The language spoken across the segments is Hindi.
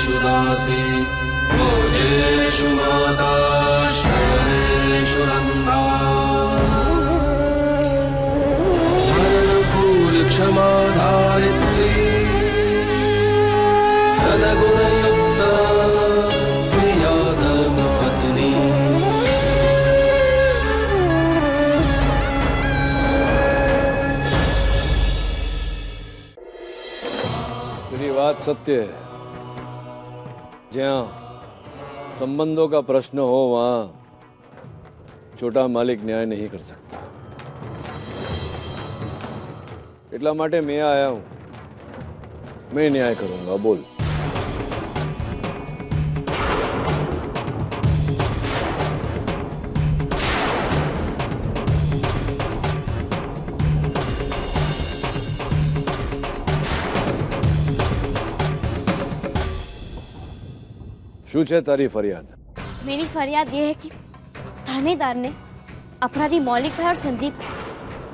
सर्वेषु दासी भोजेषु माता शयनेषु रन्धा अनुकूल क्षमा धारित्री सद्गुणयुक्ता प्रिया धर्मपत्नी। तेरी बात सत्य है। जहाँ संबंधों का प्रश्न हो वहां छोटा मालिक न्याय नहीं कर सकता। એટલા માટે मैं आया हूं, मैं न्याय करूंगा। बोल। શું છે તારી ફરિયાદ? मेरी फरियाद ये है कि थानेदार ने अपराधी मौलिक भाई और संदीप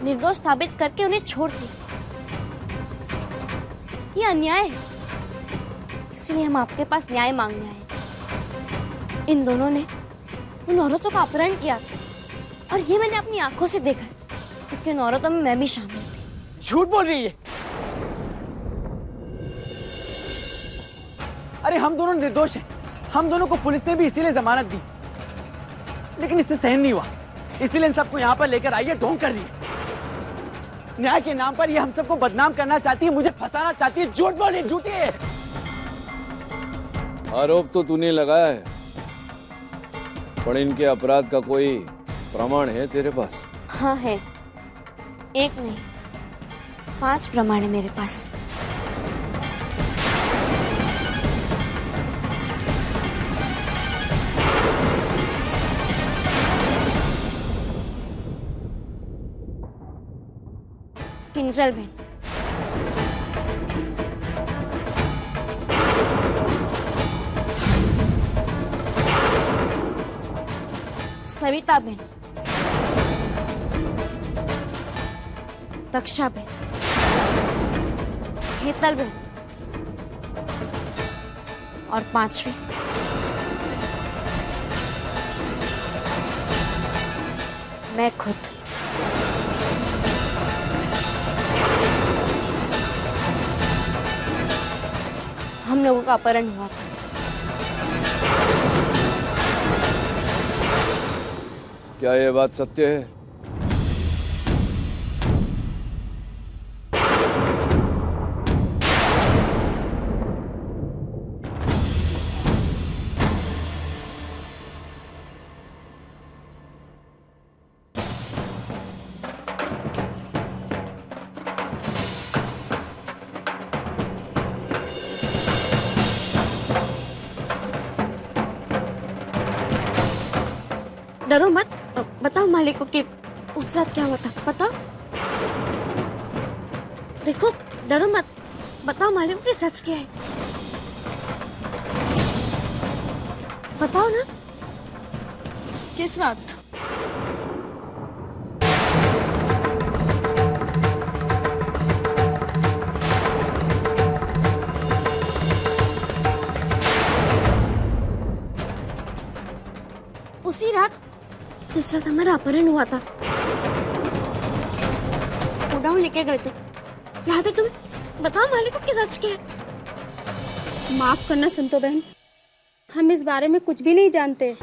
निर्दोष साबित करके उन्हें छोड़ दिया। ये अन्याय है, इसलिए हम आपके पास न्याय मांगने आए। इन दोनों ने उन औरतों का अपहरण किया था और ये मैंने अपनी आंखों से देखा है, क्योंकि उन औरतों में मैं भी शामिल थी। झूठ बोल रही है। अरे हम दोनों निर्दोष हैं। हम दोनों को पुलिस ने भी इसीलिए जमानत दी, लेकिन इससे सहन नहीं हुआ, इसीलिए इन सबको यहाँ पर लेकर आई है, ढोंग कर रही है। न्याय के नाम पर ये हम सबको बदनाम करना चाहती है, मुझे फंसाना चाहती है। झूठ बोल रही, झूठी है। आरोप तो तूने लगाया है, पर इनके अपराध का कोई प्रमाण है तेरे पास? हाँ है, एक नहीं 5 प्रमाण है मेरे पास। किंजल बहन, सविता बहन, दक्षा बहन, हेतल बहन और 5वीं मैं खुद। हम लोगों का अपहरण हुआ था। क्या ये बात सत्य है? डरो मत, बताओ मालिक को कि उस रात क्या हुआ था। बताओ, देखो डरो मत, बताओ मालिक को कि सच क्या है। बताओ ना। किस रात? उसी रात जिस रात हमारा अपहरण हुआ था। गोडाउन लेके गए थे, याद है तुम्हें? बताओ मालिक को कि सच क्या है। माफ करना संतो बहन, हम इस बारे में कुछ भी नहीं जानते।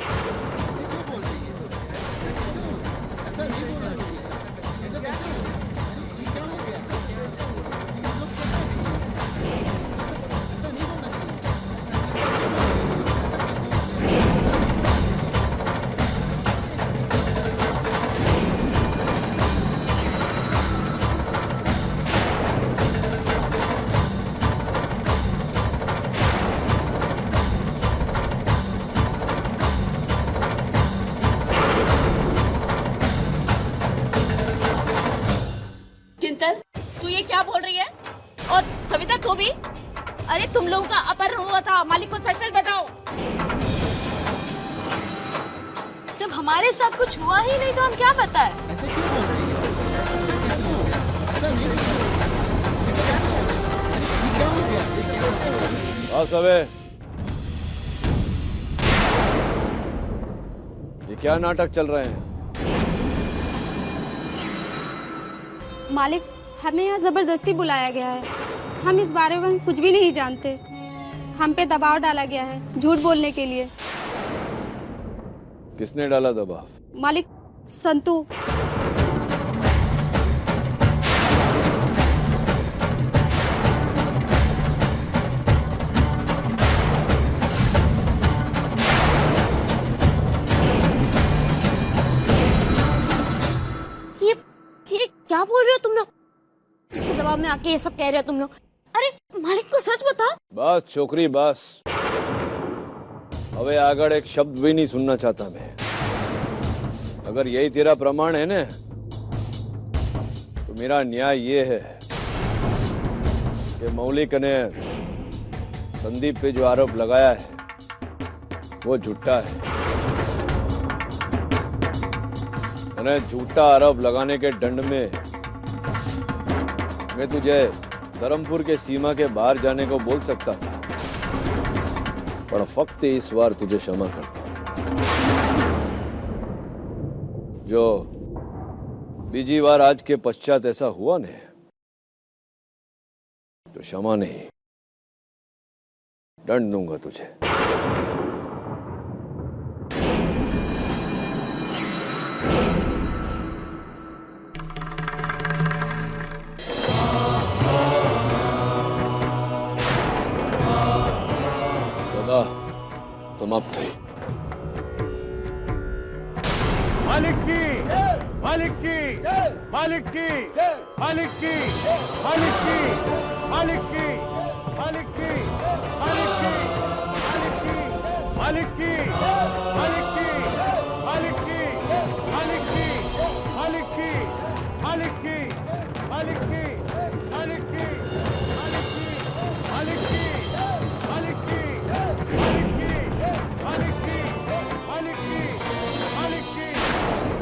तू ये क्या बोल रही है? और सविता तू भी? अरे तुम लोगों का अपहरण हुआ था, मालिक को सच सच बताओ। जब हमारे साथ कुछ हुआ ही नहीं तो हम क्या बताएं? हाँ सबे, क्या नाटक चल रहे हैं? मालिक, हमें यहाँ जबरदस्ती बुलाया गया है। हम इस बारे में कुछ भी नहीं जानते। हम पे दबाव डाला गया है झूठ बोलने के लिए। किसने डाला दबाव? मालिक, संतू। ये क्या बोल रहे हो तुम लोग? इसके दबाव में आके ये सब कह रहे हो तुम लोग? अरे मालिक को सच बताओ। बस छोकरी बस, હવે આગળ एक शब्द भी नहीं सुनना चाहता मैं। अगर यही तेरा प्रमाण है ना, तो मेरा न्याय ये है कि मौलिक ने संदीप पे जो आरोप लगाया है वो झूठा है। झूठा आरोप लगाने के दंड में मैं तुझे धर्मपुर के सीमा के बाहर जाने को बोल सकता था, पर फक्त इस बार तुझे क्षमा करता हूं। जो बीजी बार आज के पश्चात ऐसा हुआ ने, तो क्षमा नहीं, दंड दूंगा तुझे। समाप्त है। मालिक की, मालिक की, मालिक की, मालिक की, मालिक की, मालिक की, मालिक की, मालिक की, मालिक की, मालिक की, मालिक की, मालिक की, मालिक की, मालिक की, मालिक की,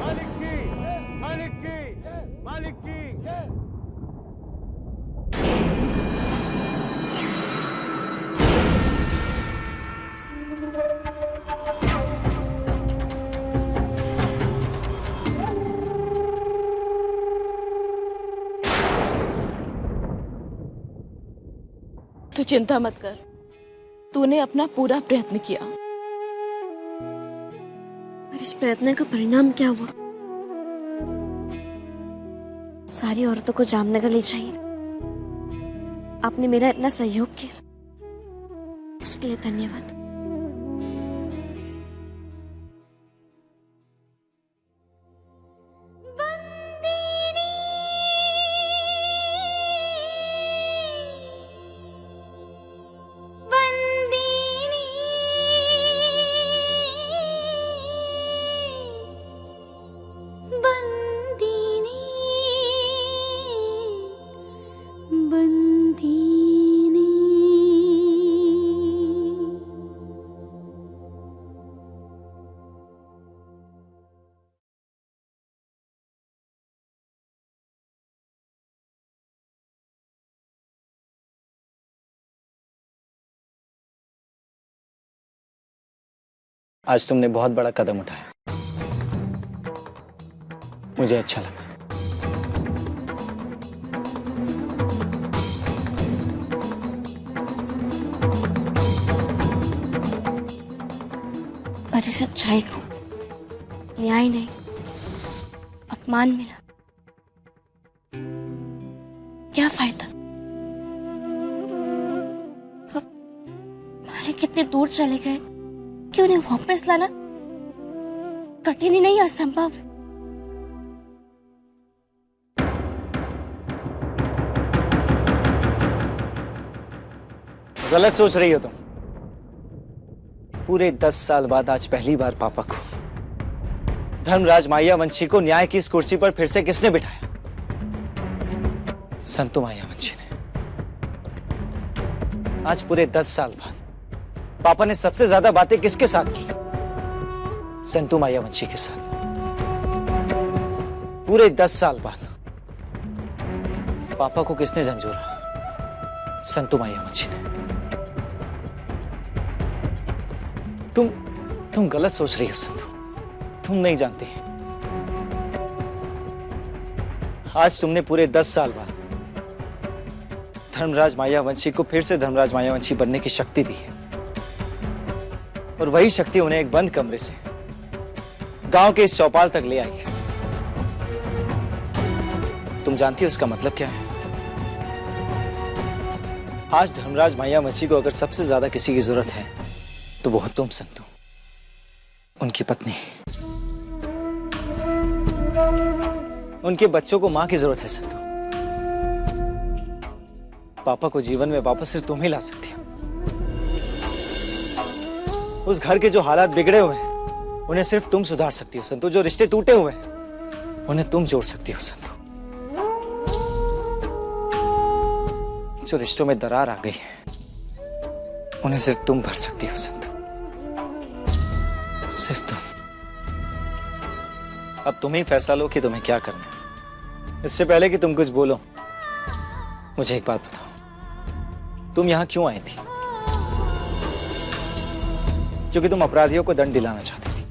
मालिक की, मालिक की, मालिक की, तू चिंता मत कर, तूने अपना पूरा प्रयत्न किया। और इस प्रयत्न का परिणाम क्या हुआ? सारी औरतों को जामनगर ले जाइए। आपने मेरा इतना सहयोग किया, उसके लिए धन्यवाद। आज तुमने बहुत बड़ा कदम उठाया, मुझे अच्छा लगा। पर इस अच्छाई को न्याय नहीं, अपमान मिला। क्या फायदा? अब मालिक कितने दूर चले गए कि उन्हें वापस लाना कठिन ही नहीं, असंभव। गलत सोच रही हो तुम। पूरे 10 साल बाद आज पहली बार पापा को, धर्मराज मायावंशी को न्याय की इस कुर्सी पर फिर से किसने बिठाया? संतु मायावंशी ने। आज पूरे 10 साल बाद पापा ने सबसे ज्यादा बातें किसके साथ की? संतु मायावंशी के साथ। पूरे 10 साल बाद पापा को किसने झंझोरा? संतु मायावंशी ने। तुम गलत सोच रही हो संतु, तुम नहीं जानती, आज तुमने पूरे 10 साल बाद धर्मराज मायावंशी को फिर से धर्मराज मायावंशी बनने की शक्ति दी है, और वही शक्ति उन्हें एक बंद कमरे से गांव के इस चौपाल तक ले आई है। तुम जानती हो इसका मतलब क्या है? आज धर्मराज मायावंशी को अगर सबसे ज्यादा किसी की जरूरत है तो वो तुम संतु, उनकी पत्नी। उनके बच्चों को मां की जरूरत है संतु। पापा को जीवन में वापस सिर्फ तुम ही ला सकती हो। उस घर के जो हालात बिगड़े हुए हैं उन्हें सिर्फ तुम सुधार सकती हो संतु। जो रिश्ते टूटे हुए हैं उन्हें तुम जोड़ सकती हो संतु। जो रिश्तों में दरार आ गई है उन्हें सिर्फ तुम भर सकती हो संतु, सिर्फ तुम। अब तुम ही फैसला लो कि तुम्हें क्या करना है। इससे पहले कि तुम कुछ बोलो, मुझे एक बात बताओ, तुम यहां क्यों आई थी? क्योंकि तुम अपराधियों को दंड दिलाना चाहती थी।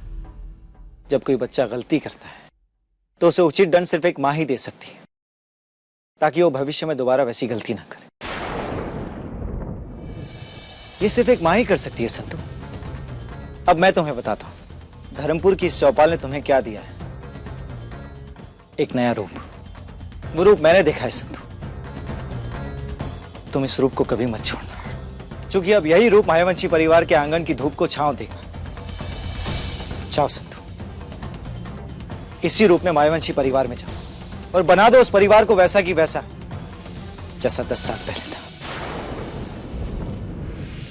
जब कोई बच्चा गलती करता है तो उसे उचित दंड सिर्फ एक मां ही दे सकती है, ताकि वो भविष्य में दोबारा वैसी गलती ना करे। ये सिर्फ एक मां ही कर सकती है संतु। अब मैं तुम्हें बताता हूं, धर्मपुर की इस चौपाल ने तुम्हें क्या दिया है? एक नया रूप। वो रूप मैंने देखा है संतु। तुम इस रूप को कभी मत छोड़ना, क्योंकि अब यही रूप मायावंशी परिवार के आंगन की धूप को छांव देगा। जाओ संतु, इसी रूप में मायावंशी परिवार में जाओ और बना दो उस परिवार को वैसा की वैसा जैसा 10 साल पहले था।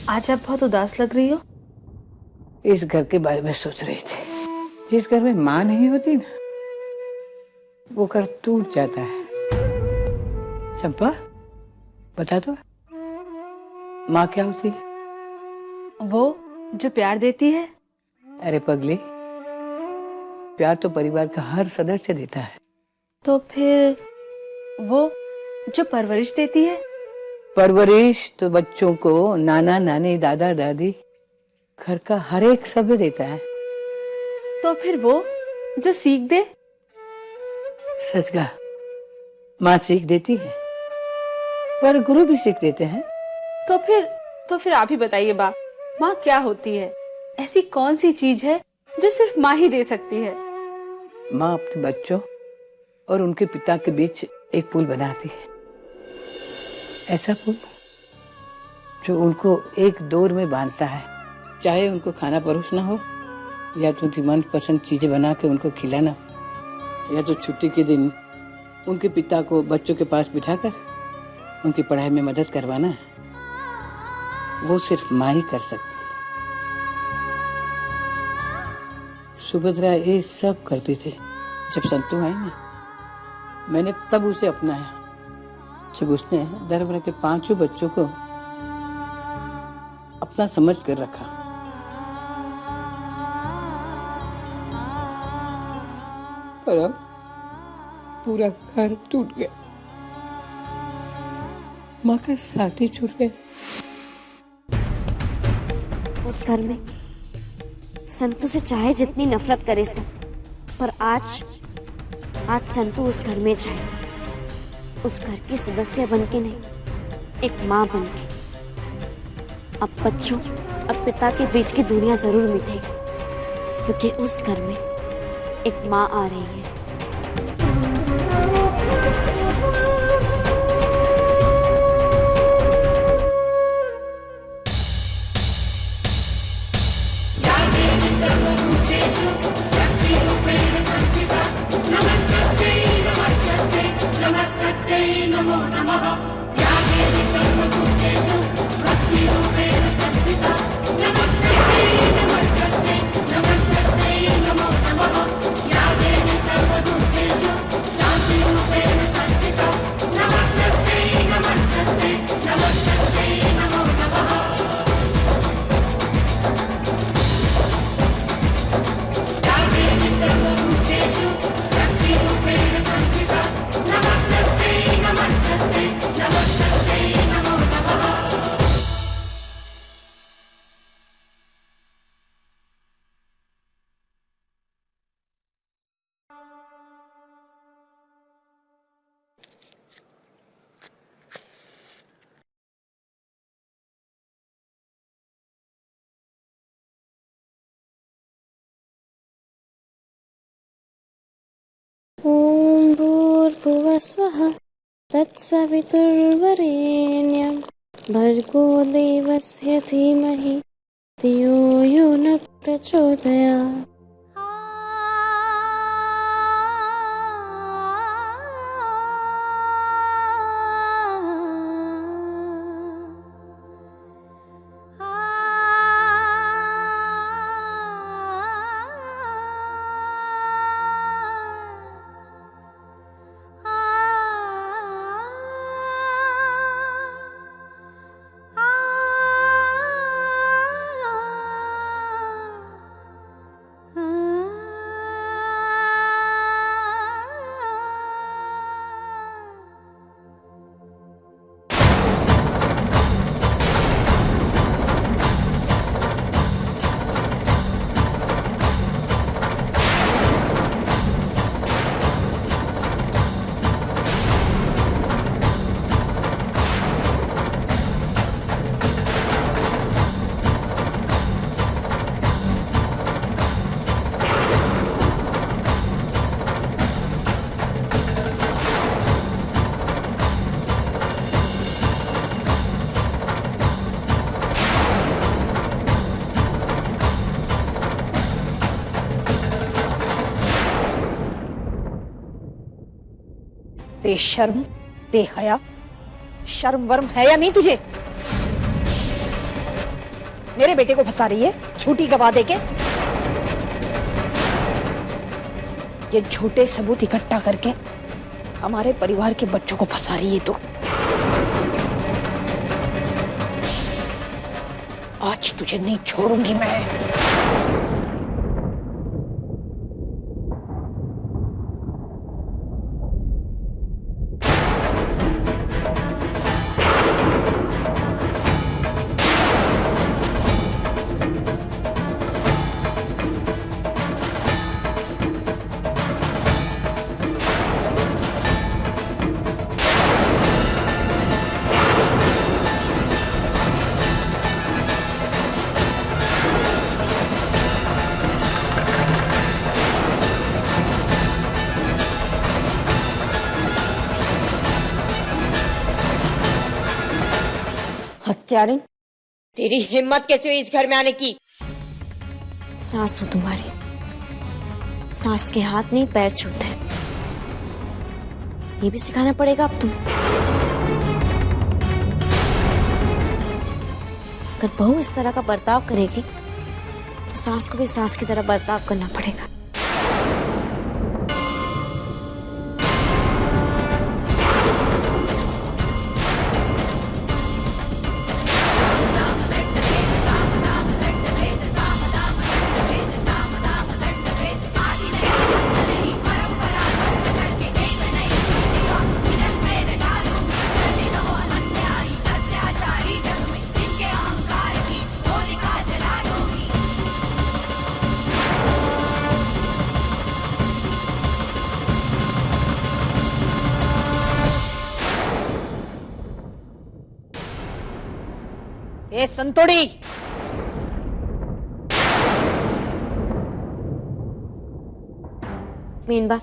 आज आप बहुत उदास लग रही हो। इस घर के बारे में सोच रही थी। जिस घर में माँ नहीं होती ना, वो घर टूट जाता है। चंपा, बता दो, माँ क्या होती है? वो जो प्यार देती है। अरे पगली, प्यार तो परिवार का हर सदस्य देता है। तो फिर वो जो परवरिश देती है? परवरिश तो बच्चों को नाना नानी दादा दादी घर का हर एक सभ्य देता है। तो फिर वो जो सीख दे? सच कहा, माँ सीख देती है, पर गुरु भी सीख देते हैं। तो फिर आप ही बताइए बा, माँ क्या होती है? ऐसी कौन सी चीज है जो सिर्फ माँ ही दे सकती है? माँ अपने बच्चों और उनके पिता के बीच एक पुल बनाती है। ऐसा पुल जो उनको एक डोर में बांधता है। चाहे उनको खाना परोसना हो, या तो उनकी मनपसंद चीजें बना के उनको खिलाना, या तो छुट्टी के दिन उनके पिता को बच्चों के पास बिठाकर उनकी पढ़ाई में मदद करवाना है, वो सिर्फ माँ ही कर सकती है। सुभद्रा ये सब करती थी। जब संतु आई ना, मैंने तब उसे अपनाया, जब उसने धर्मराज के 5 बच्चों को अपना समझ कर रखा। पर अब पूरा घर टूट गया, माँ का साथ ही छूट गया। उस घर में संतु से चाहे जितनी नफरत करे सब, पर आज संतु उस घर में जाएगी, उस घर की सदस्य बनके नहीं, एक माँ बनके। अब बच्चों और पिता के बीच की दूरियां जरूर मिटेगी, क्योंकि उस घर में एक माँ आ रही है। नमो नमः। या देवी सर्वभूतेषु भक्तिरूपेण संस्थिता, नमस्तस्यै नमस्तस्यै नमस्तस्यै नमो नमः। या देवी सर्व स्वः तत्सवितुर्वरेण्यं भर्गो देवस्य धीमहि धियो यो न प्रचोदयात्। बेशर्म, बेहया, शर्म वर्म है या नहीं तुझे? मेरे बेटे को फंसा रही है झूठी गवाह देके। ये झूठे सबूत इकट्ठा करके हमारे परिवार के बच्चों को फंसा रही है तू। आज तुझे नहीं छोड़ूंगी मैं। हत्यारिन, तेरी हिम्मत कैसे हुई इस घर में आने की? सास हो तुम्हारी, सास के हाथ नहीं पैर छूते हैं। ये भी सिखाना पड़ेगा अब तुम्हें। अगर बहू इस तरह का बर्ताव करेगी तो सास को भी सास की तरह बर्ताव करना पड़ेगा। ए संतोड़ी, मीनबा,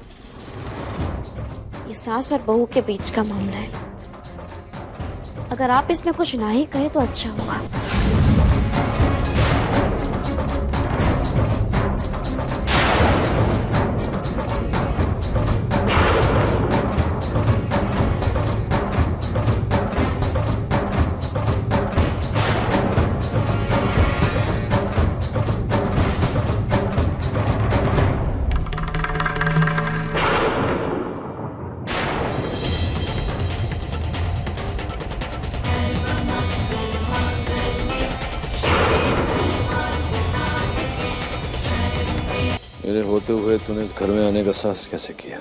ये सास और बहू के बीच का मामला है। अगर आप इसमें कुछ ना ही कहे तो अच्छा होगा। मेरे होते हुए तूने इस घर में आने का साहस कैसे किया?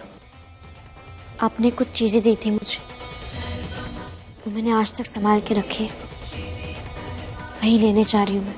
आपने कुछ चीजें दी थी मुझे, तो मैंने आज तक संभाल के रखी है। वही लेने जा रही हूँ मैं।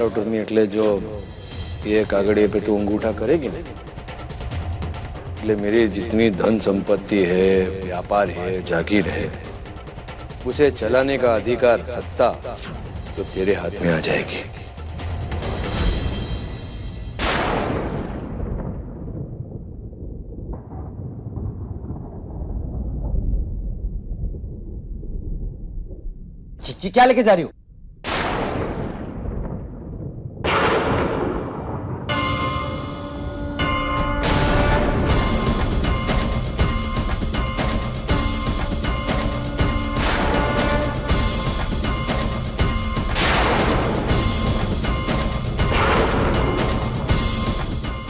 बार उठनी એટલે जो ये कागड़िए पे तू अंगूठा करेगी ना, એટલે मेरी जितनी धन संपत्ति है, व्यापार है, जागीर है, उसे चलाने का अधिकार, सत्ता तो तेरे हाथ में आ जाएगी। क्या लेके जा रही हो?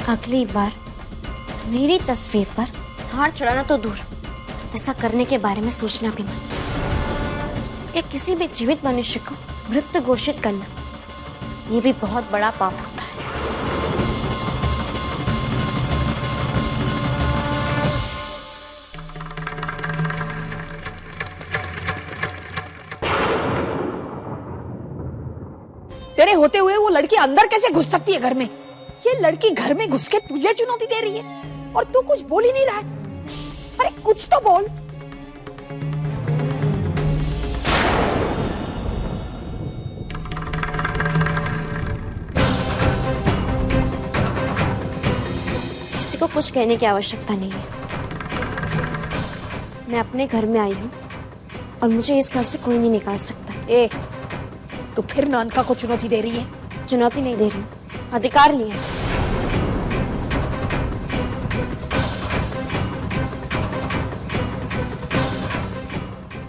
अगली बार मेरी तस्वीर पर हार चढ़ाना तो दूर, ऐसा करने के बारे में सोचना भी मत। कि किसी भी जीवित मनुष्य को मृत घोषित करना, ये भी बहुत बड़ा पाप होता है। तेरे होते हुए वो लड़की अंदर कैसे घुस सकती है घर में? ये लड़की घर में घुस के तुझे चुनौती दे रही है और तू कुछ बोल ही नहीं रहा है। अरे कुछ तो बोल। किसी को कुछ कहने की आवश्यकता नहीं है। मैं अपने घर में आई हूँ और मुझे इस घर से कोई नहीं निकाल सकता। ए, तो फिर नानका को चुनौती दे रही है? चुनौती नहीं दे रही हूँ, अधिकार लिया।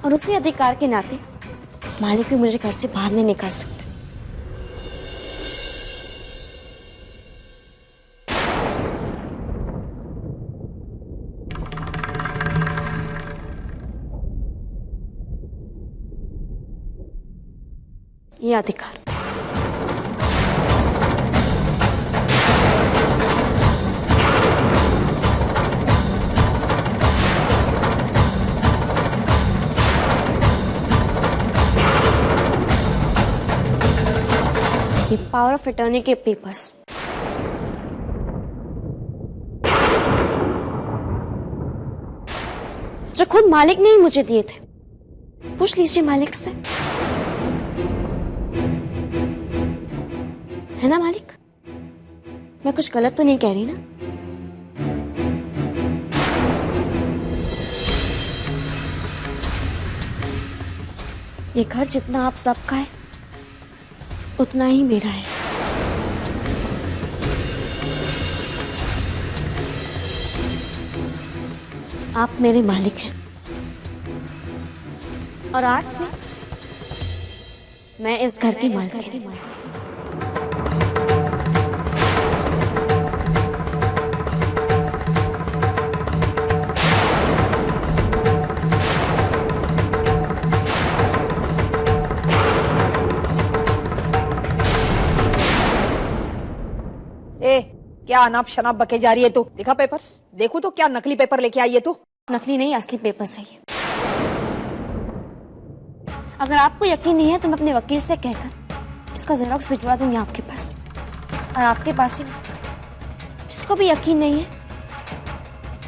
और उसी अधिकार के नाते मालिक भी मुझे घर से बाहर नहीं निकाल सकते। ये अधिकार ये पावर ऑफ अटॉर्नी के पेपर्स जो खुद मालिक ने ही मुझे दिए थे। पूछ लीजिए मालिक से, है ना मालिक? मैं कुछ गलत तो नहीं कह रही ना? ये घर जितना आप सबका है उतना ही मेरा है। आप मेरे मालिक हैं और आज से मैं इस घर की मालिक हूं। क्या अनाप शनाप बके जा रही है? तो दिखा पेपर्स, देखो तो क्या नकली पेपर लेके आई है तू? नकली नहीं, असली पेपर्स है ये। अगर आपको यकीन नहीं है तो मैं अपने वकील से कहकर इसका जेरोक्स भिजवा दूंगी आपके पास, और आपके पास ही जिसको भी यकीन नहीं है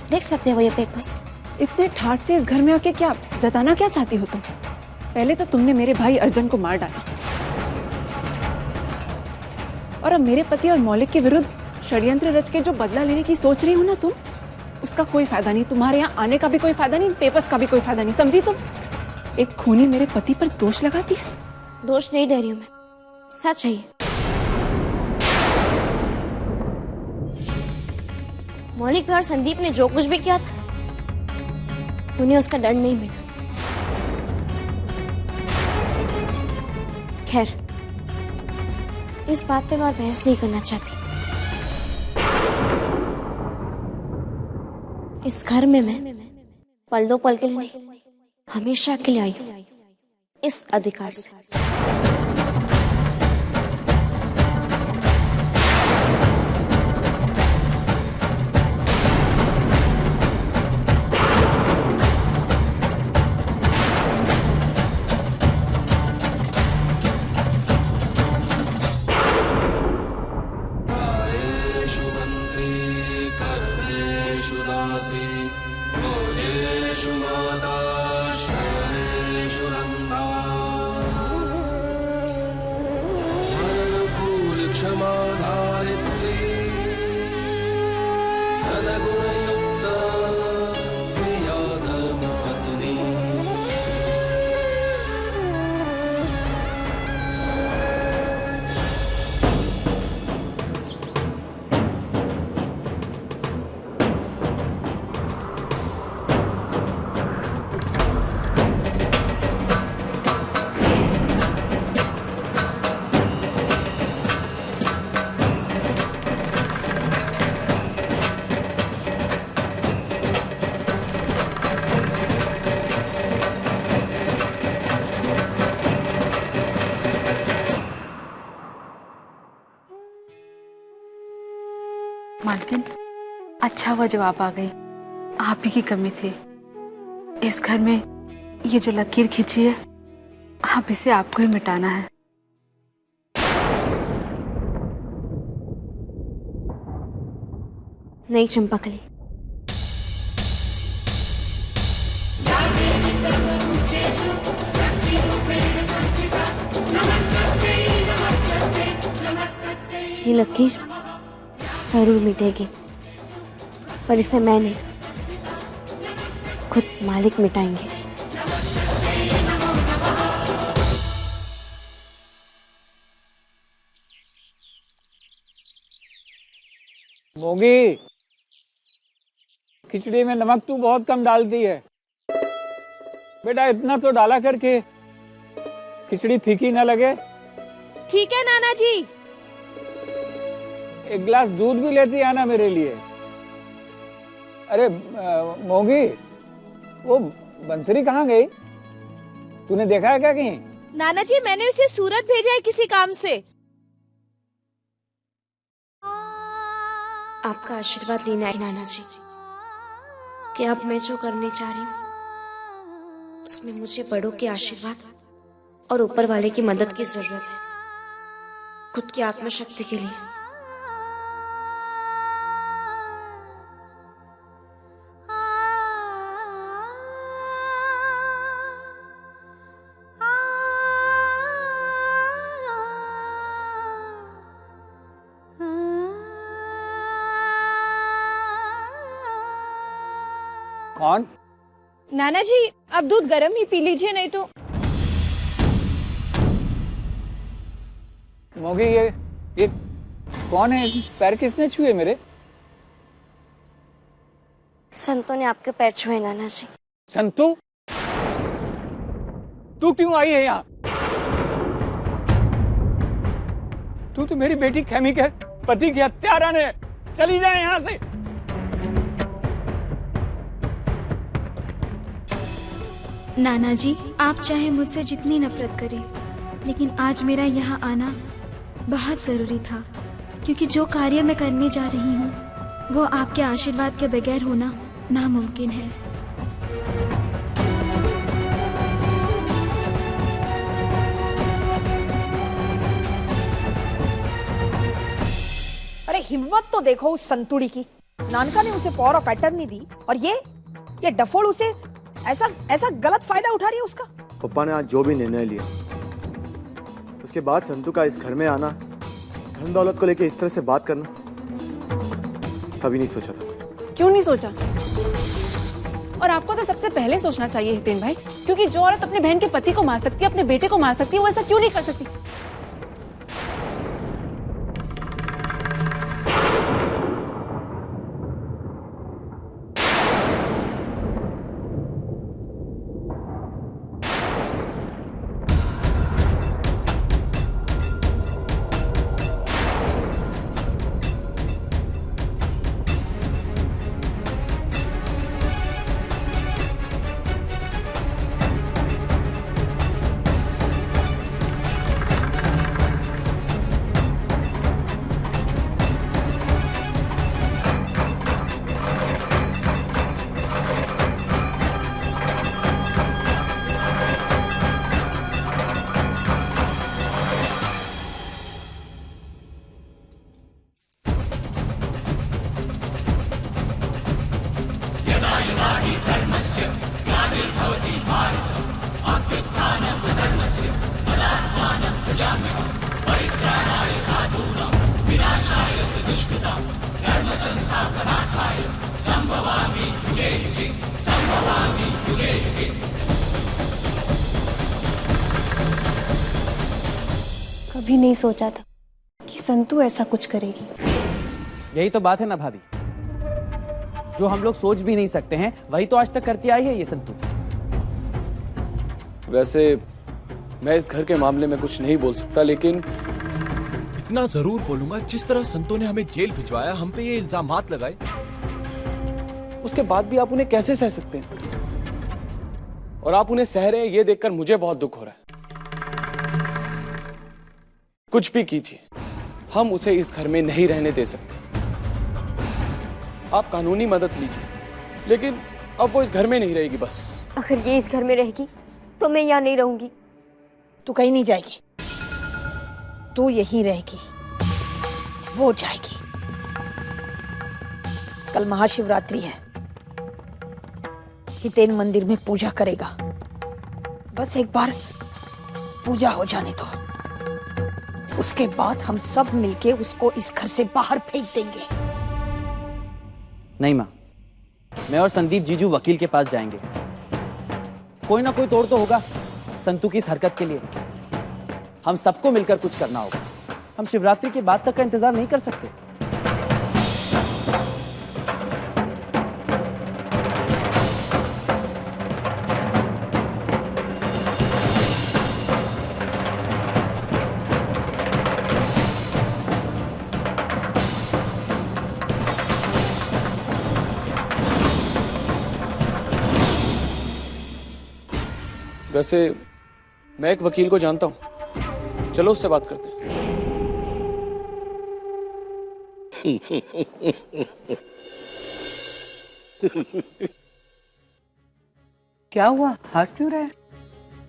देख सकते हो ये पेपर्स। इतने ठाठ से इस घर में आके क्या जताना क्या चाहती हो तुम? पहले तो तुमने मेरे भाई अर्जुन को मार डाला और अब मेरे पति और मौलिक के विरुद्ध षड्यंत्र रच के जो बदला लेने की सोच रही हो ना तुम, उसका कोई फायदा नहीं। तुम्हारे यहाँ आने का भी कोई फायदा नहीं, पेपर्स का भी कोई फायदा नहीं, समझी तुम? एक खूनी मेरे पति पर दोष लगाती है। दोष नहीं दे रही हूं मैं, सच है ये। मौलिक और संदीप ने जो कुछ भी किया था उन्हें उसका दंड नहीं मिला। खैर, इस बात पे मैं बहस नहीं करना चाहती। इस घर में मैं पल दो पल के लिए नहीं, हमेशा के लिए आई हूं इस अधिकार से। मालकिन, अच्छा हुआ जवाब आ गई। आप ही की कमी थी। इस घर में ये जो लकीर खींची है, आप इसे आपको ही मिटाना है। नहीं चंपकली, ये लकीर जरूर मिटेगी, पर इसे मैं नहीं, खुद मालिक मिटाएंगे। मोगी, खिचड़ी में नमक तू बहुत कम डालती है बेटा। इतना तो डाला करके खिचड़ी फीकी ना लगे। ठीक है नाना जी। एक गिलास दूध भी लेती आना मेरे लिए। अरे मोगी, वो बंसरी कहाँ गई? तूने देखा है क्या कहीं? नाना जी, मैंने उसे सूरत भेजा है किसी काम से। आपका आशीर्वाद लेना है नाना जी, कि अब मैं जो करने जा रही हूँ उसमें मुझे बड़ों के आशीर्वाद और ऊपर वाले की मदद की जरूरत है, खुद की आत्मशक्ति के लिए। कौन? नाना जी, अब दूध गर्म ही पी लीजिए, नहीं तो। मोगी, ये कौन है? पैर किसने छुए मेरे? संतों ने आपके पैर छुए नाना जी। संतू? तू क्यों आई है यहाँ? तू तो मेरी बेटी खेमी के पति की हत्यारा है। चली जाए यहाँ से। नाना जी, आप चाहे मुझसे जितनी नफरत करें, लेकिन आज मेरा यहाँ आना बहुत ज़रूरी था, क्योंकि जो कार्य मैं करने जा रही हूँ वो आपके आशीर्वाद के बगैर होना नामुमकिन है। अरे हिम्मत तो देखो उस संतुड़ी की। नानका ने उसे पावर ऑफ अटर्नी दी और ये डफोड़ उसे ऐसा गलत फायदा उठा रही है उसका। पप्पा ने आज जो भी निर्णय लिया, उसके बाद संतू का इस घर में आना, धन दौलत को लेके इस तरह से बात करना, कभी नहीं सोचा था। क्यों नहीं सोचा? और आपको तो सबसे पहले सोचना चाहिए हितेन भाई, क्योंकि जो औरत अपने बहन के पति को मार सकती है, अपने बेटे को मार सकती है, वो ऐसा क्यों नहीं कर सकती? कभी नहीं सोचा था कि संतू ऐसा कुछ करेगी। यही तो बात है ना भाभी, जो हम लोग सोच भी नहीं सकते हैं वही तो आज तक करती आई है ये संतू। वैसे मैं इस घर के मामले में कुछ नहीं बोल सकता, लेकिन इतना जरूर बोलूंगा, जिस तरह संतों ने हमें जेल भिजवाया, हम पे ये इल्जामात लगाए, उसके बाद भी आप उन्हें कैसे सह सकते हैं? और आप उन्हें सह रहे हैं ये देखकर मुझे बहुत दुख हो रहा है। कुछ भी कीजिए, हम उसे इस घर में नहीं रहने दे सकते। आप कानूनी मदद लीजिए, लेकिन अब वो इस घर में नहीं रहेगी बस। अगर ये इस घर में रहेगी तो मैं यहाँ नहीं रहूंगी। तू कहीं नहीं जाएगी, तू यहीं रहेगी, वो जाएगी। कल महाशिवरात्रि है, हितेन मंदिर में पूजा करेगा। बस एक बार पूजा हो जाने दो, उसके बाद हम सब मिलके उसको इस घर से बाहर फेंक देंगे। नहीं माँ, मैं और संदीप जीजू वकील के पास जाएंगे। कोई ना कोई तोड़ तो होगा संतू की इस हरकत के लिए। हम सबको मिलकर कुछ करना होगा। हम शिवरात्रि के बाद तक का इंतजार नहीं कर सकते। वैसे मैं एक वकील को जानता हूं, चलो उससे बात करते हैं। क्या हुआ, हंस क्यों रहे?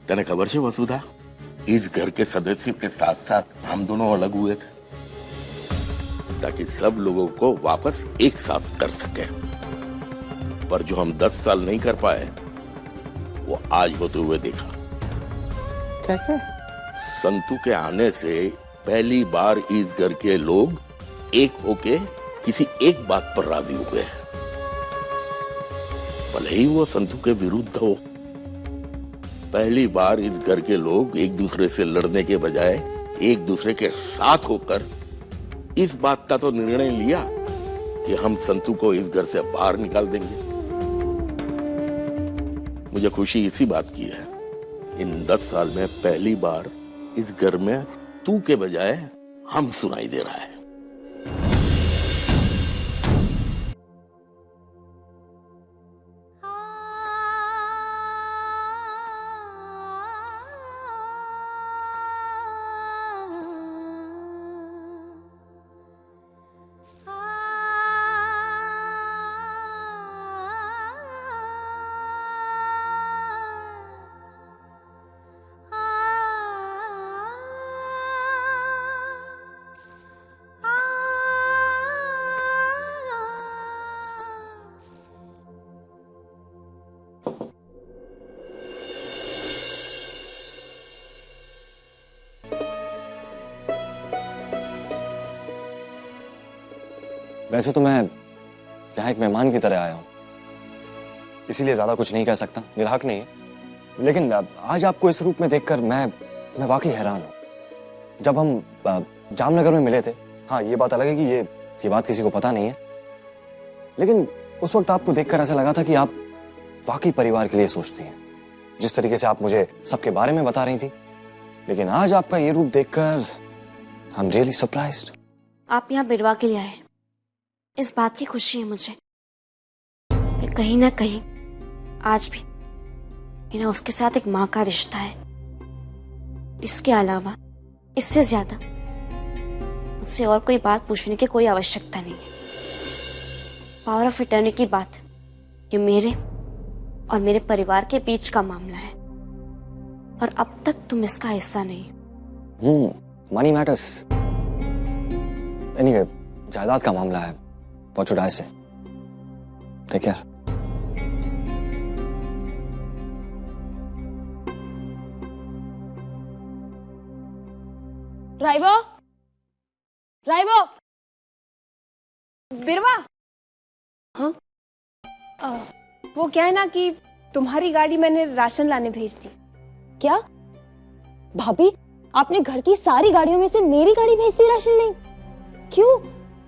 तने खबर है वसुधा, इस घर के सदस्यों के साथ साथ हम दोनों अलग हुए थे ताकि सब लोगों को वापस एक साथ कर सके। पर जो हम 10 साल नहीं कर पाए वो आज होते हुए देखा। कैसे? संतू के आने से पहली बार इस घर के लोग एक होके किसी एक बात पर राजी हुए हैं। भले ही वो संतू के विरुद्ध हो, पहली बार इस घर के लोग एक दूसरे से लड़ने के बजाय एक दूसरे के साथ होकर इस बात का तो निर्णय लिया कि हम संतू को इस घर से बाहर निकाल देंगे। मुझे खुशी इसी बात की है, इन 10 साल में पहली बार इस घर में तू के बजाय हम सुनाई दे रहा है। वैसे तो मैं यहाँ एक मेहमान की तरह आया हूँ, इसीलिए ज्यादा कुछ नहीं कह सकता, मेरा हक नहीं है। लेकिन आज आपको इस रूप में देखकर मैं वाकई हैरान हूँ। जब हम जामनगर में मिले थे, हाँ ये बात अलग है कि ये बात किसी को पता नहीं है, लेकिन उस वक्त आपको देखकर ऐसा लगा था कि आप वाकई परिवार के लिए सोचती हैं, जिस तरीके से आप मुझे सबके बारे में बता रही थी। लेकिन आज आपका ये रूप देखकर आई एम रियली सरप्राइज्ड। आप यहाँ बिरवा के लिए आए, इस बात की खुशी है मुझे कि कहीं ना कहीं आज भी मेरा उसके साथ एक माँ का रिश्ता है। इसके अलावा इससे ज्यादा मुझसे और कोई बात पूछने की कोई आवश्यकता नहीं है। पावर ऑफ अटर्नी की बात ये मेरे और मेरे परिवार के बीच का मामला है और अब तक तुम इसका हिस्सा नहीं। Money matters. एनीवे, जायदाद का मामला है। What should I say? Take care. Driver, driver. बिरवा। हाँ? वो क्या है ना कि तुम्हारी गाड़ी मैंने राशन लाने भेज दी। क्या भाभी, आपने घर की सारी गाड़ियों में से मेरी गाड़ी भेज दी राशन लेने? क्यों?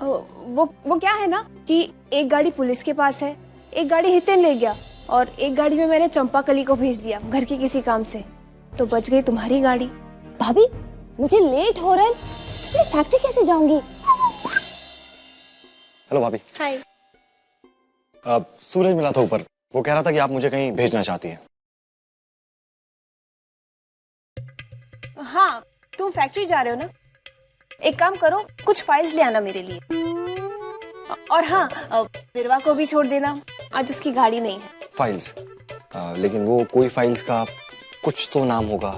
वो क्या है ना कि एक गाड़ी पुलिस के पास है, एक गाड़ी हितेन ले गया और एक गाड़ी में मैंने चंपाकली को भेज दिया घर के किसी काम से, तो बच गई तुम्हारी गाड़ी। भाभी, मुझे लेट हो रहा है, मैं फैक्ट्री कैसे जाऊंगी? हेलो भाभी। हाय। सूरज मिला था ऊपर, वो कह रहा था कि आप मुझे कहीं भेजना चाहती हैं। हाँ, तुम फैक्ट्री जा रहे हो ना? एक काम करो, कुछ फाइल्स ले आना मेरे लिए। और हाँ, बिरवा को भी छोड़ देना, आज उसकी गाड़ी नहीं है। फाइल्स? लेकिन वो कोई फाइल्स का कुछ तो नाम होगा।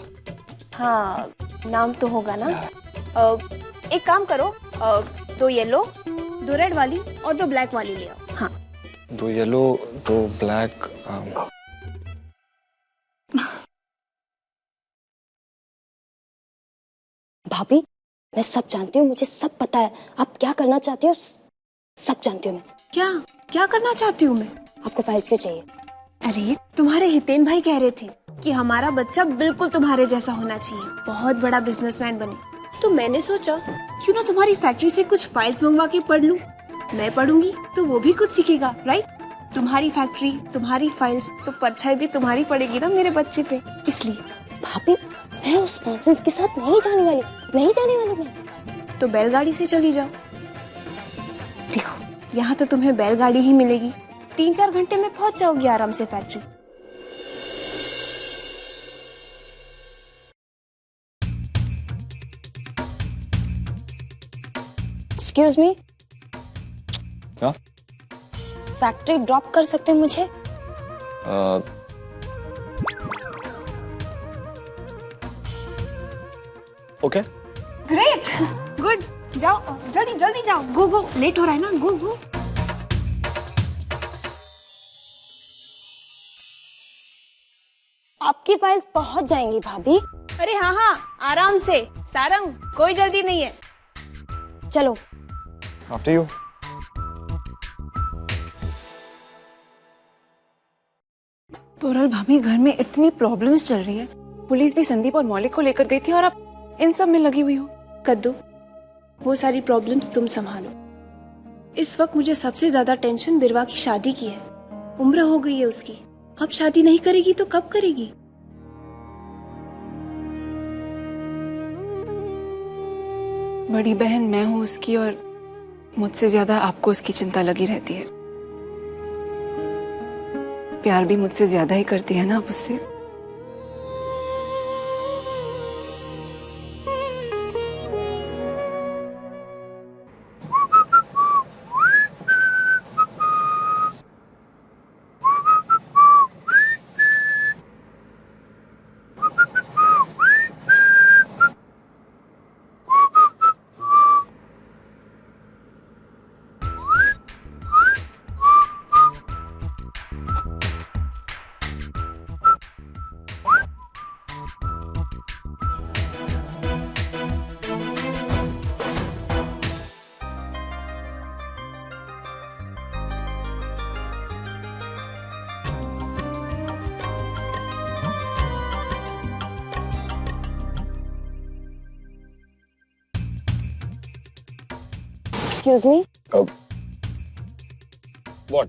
हाँ, नाम तो होगा ना। एक काम करो, 2 येलो, 2 रेड वाली और 2 ब्लैक वाली ले आओ। हाँ, 2 येलो 2 ब्लैक। भाभी, मैं सब जानती हूँ, मुझे सब पता है। आप क्या करना चाहती हो सब जानती हूँ मैं। क्या करना चाहती हूँ मैं? आपको फाइल्स क्यों चाहिए? अरे तुम्हारे हितेन भाई कह रहे थे कि हमारा बच्चा बिल्कुल तुम्हारे जैसा होना चाहिए, बहुत बड़ा बिजनेसमैन बने। तो मैंने सोचा क्यों ना तुम्हारी फैक्ट्री से कुछ फाइल्स मंगवा के पढ़ लूं। मैं पढ़ूंगी तो वो भी कुछ सीखेगा, राइट? तुम्हारी फैक्ट्री, तुम्हारी फाइल्स, तो परछाई भी तुम्हारी पड़ेगी ना मेरे बच्चे पे, इसलिए। भाभी, मैं उस नॉनसेंस के साथ नहीं जाने वाली मैं। तो बैलगाड़ी से चली जाओ। देखो, यहाँ तो तुम्हें बैलगाड़ी ही मिलेगी, 3-4 घंटे में पहुंच जाओगी आराम से फैक्ट्री। एक्सक्यूज मी, हाँ? फैक्ट्री ड्रॉप कर सकते हैं मुझे? ओके। ग्रेट, गुड, जाओ जल्दी जल्दी जाओ, गो गो, लेट हो रहा है ना, गो गो। आपकी फाइल्स पहुंच जाएंगी भाभी। अरे हाँ हाँ, आराम से सारंग, कोई जल्दी नहीं है। चलो। After you. तोरल भाभी, घर में इतनी प्रॉब्लम्स चल रही है, पुलिस भी संदीप और मौलिक को लेकर गई थी और आप इन सब में लगी हुई हो। कद्दू, वो सारी प्रॉब्लम्स तुम संभालो। इस वक्त मुझे सबसे ज्यादा टेंशन बिरवा की शादी की है। उम्र हो गई है उसकी, अब शादी नहीं करेगी तो कब करेगी? बड़ी बहन मैं हूं उसकी और मुझसे ज्यादा आपको उसकी चिंता लगी रहती है। प्यार भी मुझसे ज्यादा ही करती है ना आप उससे। Excuse me. व्हाट?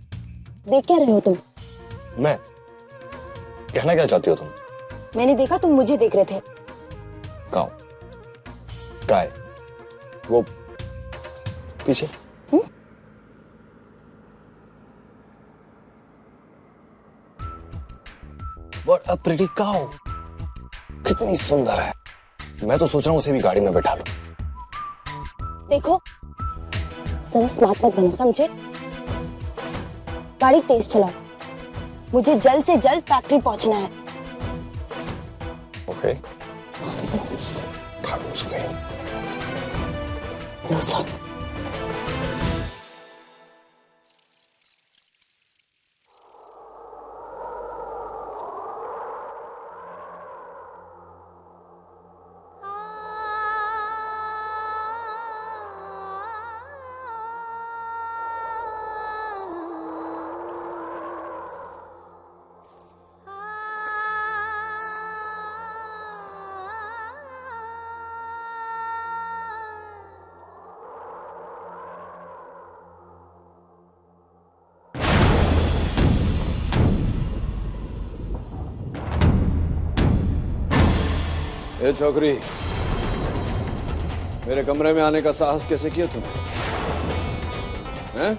देख क्या रहे हो तुम? मैं? कहना क्या चाहती हो तुम? मैंने देखा तुम मुझे देख रहे थे। काओ? काय? वो पीछे? What a pretty cow! कितनी सुंदर है। मैं तो सोच रहा हूँ उसे भी गाड़ी में बैठा लूं। देखो, जरा स्मार्ट मत बनो, समझे? गाड़ी तेज चलाओ, मुझे जल्द से जल्द फैक्ट्री पहुंचना है। ओके। नॉनसेंस। खामोश गई। No sir. ए छोकरी, मेरे कमरे में आने का साहस कैसे किया तूने? हैं?